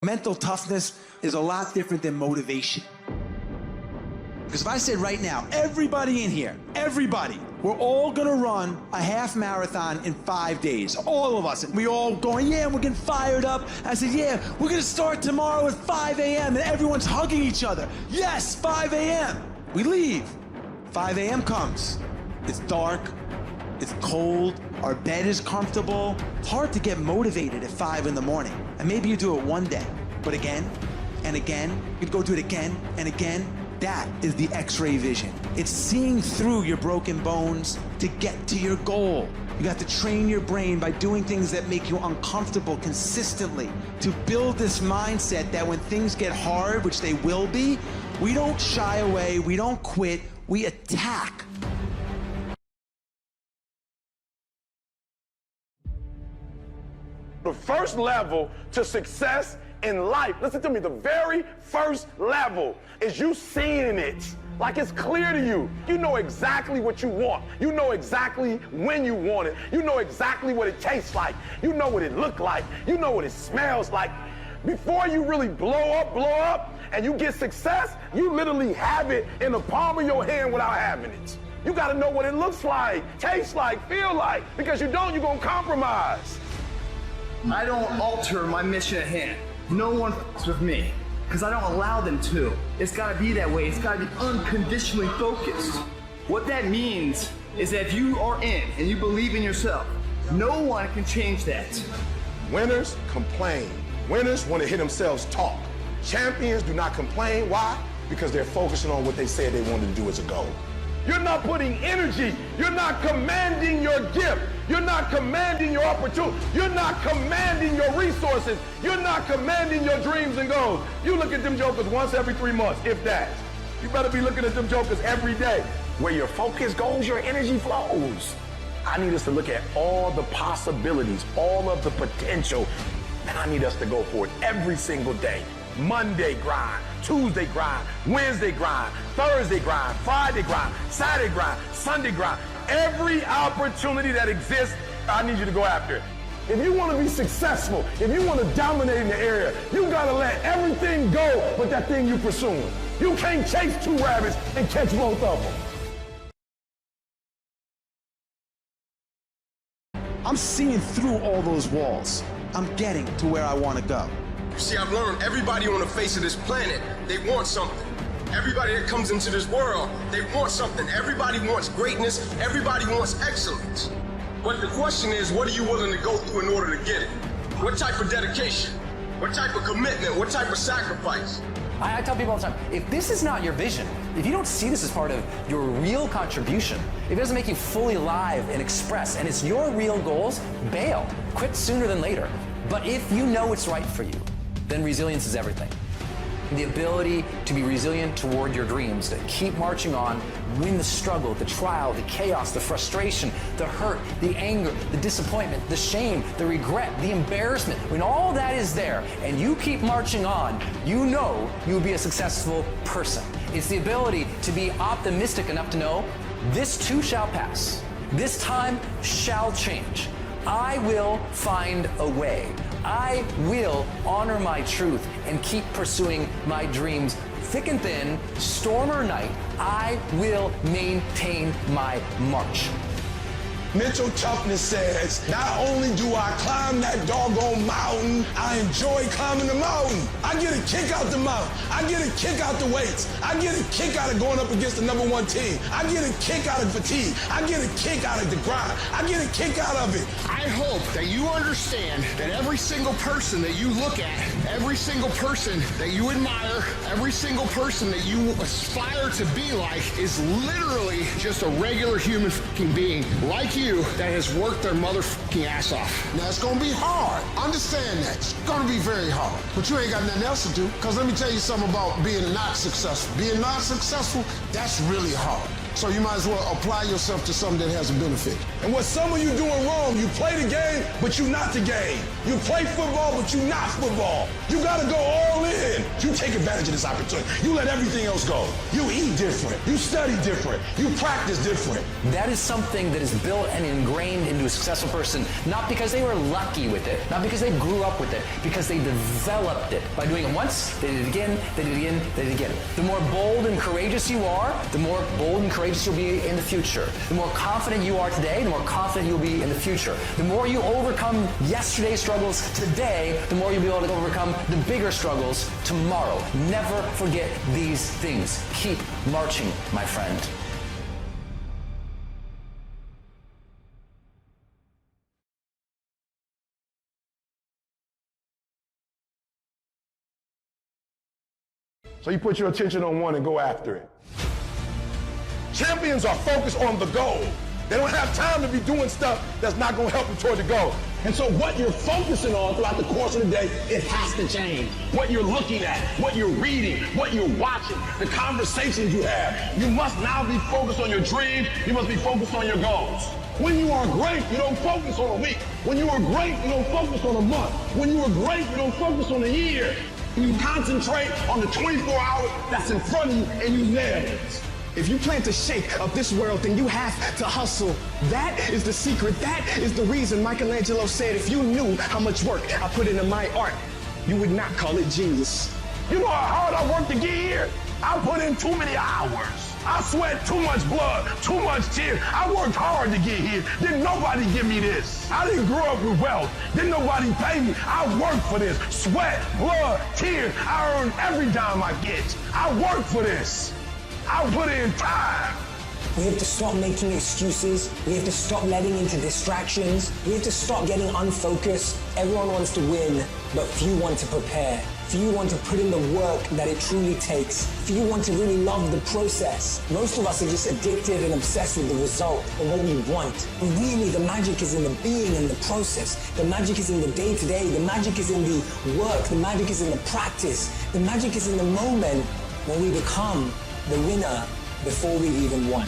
Mental toughness is a lot different than motivation. Because if I said right now, everybody in here, everybody, we're all gonna run a half marathon in 5 days, all of us, and we all going, yeah, we're getting fired up. I said, yeah, we're gonna start tomorrow at 5 a.m. and everyone's hugging each other. Yes, 5 a.m. We leave. 5 a.m. comes. It's dark, it's cold, our bed is comfortable. It's hard to get motivated at 5 in the morning. And maybe you do it one day, but again and again, you'd go do it again and again. That is the X-ray vision. It's seeing through your broken bones to get to your goal. You have to train your brain by doing things that make you uncomfortable consistently to build this mindset that when things get hard, which they will be, we don't shy away, we don't quit, we attack. The first level to success in life, listen to me, the very first level is you seeing it. Like it's clear to you. You know exactly what you want. You know exactly when you want it. You know exactly what it tastes like. You know what it looks like. You know what it smells like. Before you really blow up, and you get success, you literally have it in the palm of your hand without having it. You gotta know what it looks like, tastes like, feel like, because you don't, you're gonna compromise. I don't alter my mission at hand. No one f***s with me, because I don't allow them to. It's gotta be that way. It's gotta be unconditionally focused. What that means is that if you are in and you believe in yourself, no one can change that. Winners complain. Winners want to hear themselves talk. Champions do not complain. Why? Because they're focusing on what they said they wanted to do as a goal. You're not putting energy. You're not commanding your gift. You're not commanding your opportunity. You're not commanding your resources. You're not commanding your dreams and goals. You look at them jokers once every 3 months, if that. You better be looking at them jokers every day. Where your focus goes, your energy flows. I need us to look at all the possibilities, all of the potential, and I need us to go for it every single day. Monday grind, Tuesday grind, Wednesday grind, Thursday grind, Friday grind, Saturday grind, Sunday grind. Every opportunity that exists, I need you to go after it. If you want to be successful, if you want to dominate in the area, you got to let everything go but that thing you're pursuing. You can't chase 2 rabbits and catch both of them. I'm seeing through all those walls. I'm getting to where I want to go. You see, I've learned everybody on the face of this planet, they want something. Everybody that comes into this world, they want something. Everybody wants greatness. Everybody wants excellence. But the question is, what are you willing to go through in order to get it? What type of dedication? What type of commitment? What type of sacrifice? I tell people all the time, if this is not your vision, if you don't see this as part of your real contribution, if it doesn't make you fully alive and express, and it's your real goals, bail. Quit sooner than later. But if you know it's right for you, then resilience is everything. The ability to be resilient toward your dreams, to keep marching on, win the struggle, the trial, the chaos, the frustration, the hurt, the anger, the disappointment, the shame, the regret, the embarrassment. When all that is there and you keep marching on, you know you will be a successful person. It's the ability to be optimistic enough to know this too shall pass. This time shall change. I will find a way. I will honor my truth and keep pursuing my dreams. Thick and thin, storm or night, I will maintain my march. Mental toughness says, not only do I climb that doggone mountain, I enjoy climbing the mountain. I get a kick out the mountain. I get a kick out the weights. I get a kick out of going up against the #1 team. I get a kick out of fatigue. I get a kick out of the grind. I get a kick out of it. I hope that you understand that every single person that you look at, every single person that you admire, every single person that you aspire to be like is literally just a regular human fucking being like you that has worked their motherfucking ass off. Now, it's gonna be hard. Understand that. It's gonna be very hard. But you ain't got nothing else to do, because let me tell you something about being not successful. Being not successful, that's really hard. So you might as well apply yourself to something that has a benefit. And what some of you doing wrong, you play the game, but you not the game. You play football, but you not football. You gotta go all in. You take advantage of this opportunity. You let everything else go. You eat different. You study different. You practice different. That is something that is built and ingrained into a successful person, not because they were lucky with it, not because they grew up with it, because they developed it. By doing it once, they did it again, they did it again, they did it again. The more bold and courageous you are, the more bold and courageous you'll be in the future. The more confident you are today, the more confident you'll be in the future. The more you overcome yesterday's struggles today, the more you'll be able to overcome the bigger struggles tomorrow. Never forget these things. Keep marching, my friend. So you put your attention on one and go after it. Champions are focused on the goal. They don't have time to be doing stuff that's not going to help them toward the goal. And so what you're focusing on throughout the course of the day, it has to change. What you're looking at, what you're reading, what you're watching, the conversations you have. You must now be focused on your dreams. You must be focused on your goals. When you are great, you don't focus on a week. When you are great, you don't focus on a month. When you are great, you don't focus on a year. You concentrate on the 24 hours that's in front of you and you nail it. If you plan to shake up this world, then you have to hustle. That is the secret. That is the reason Michelangelo said, if you knew how much work I put into my art, you would not call it genius. You know how hard I worked to get here? I put in too many hours. I sweat too much blood, too much tears. I worked hard to get here. Didn't nobody give me this. I didn't grow up with wealth. Didn't nobody pay me. I worked for this. Sweat, blood, tears. I earn every dime I get. I worked for this. I put in time. We have to stop making excuses. We have to stop letting into distractions. We have to stop getting unfocused. Everyone wants to win, but few want to prepare. Few want to put in the work that it truly takes. Few want to really love the process. Most of us are just addicted and obsessed with the result of what we want. But really, the magic is in the being and the process. The magic is in the day-to-day. The magic is in the work. The magic is in the practice. The magic is in the moment when we become the winner before we even won.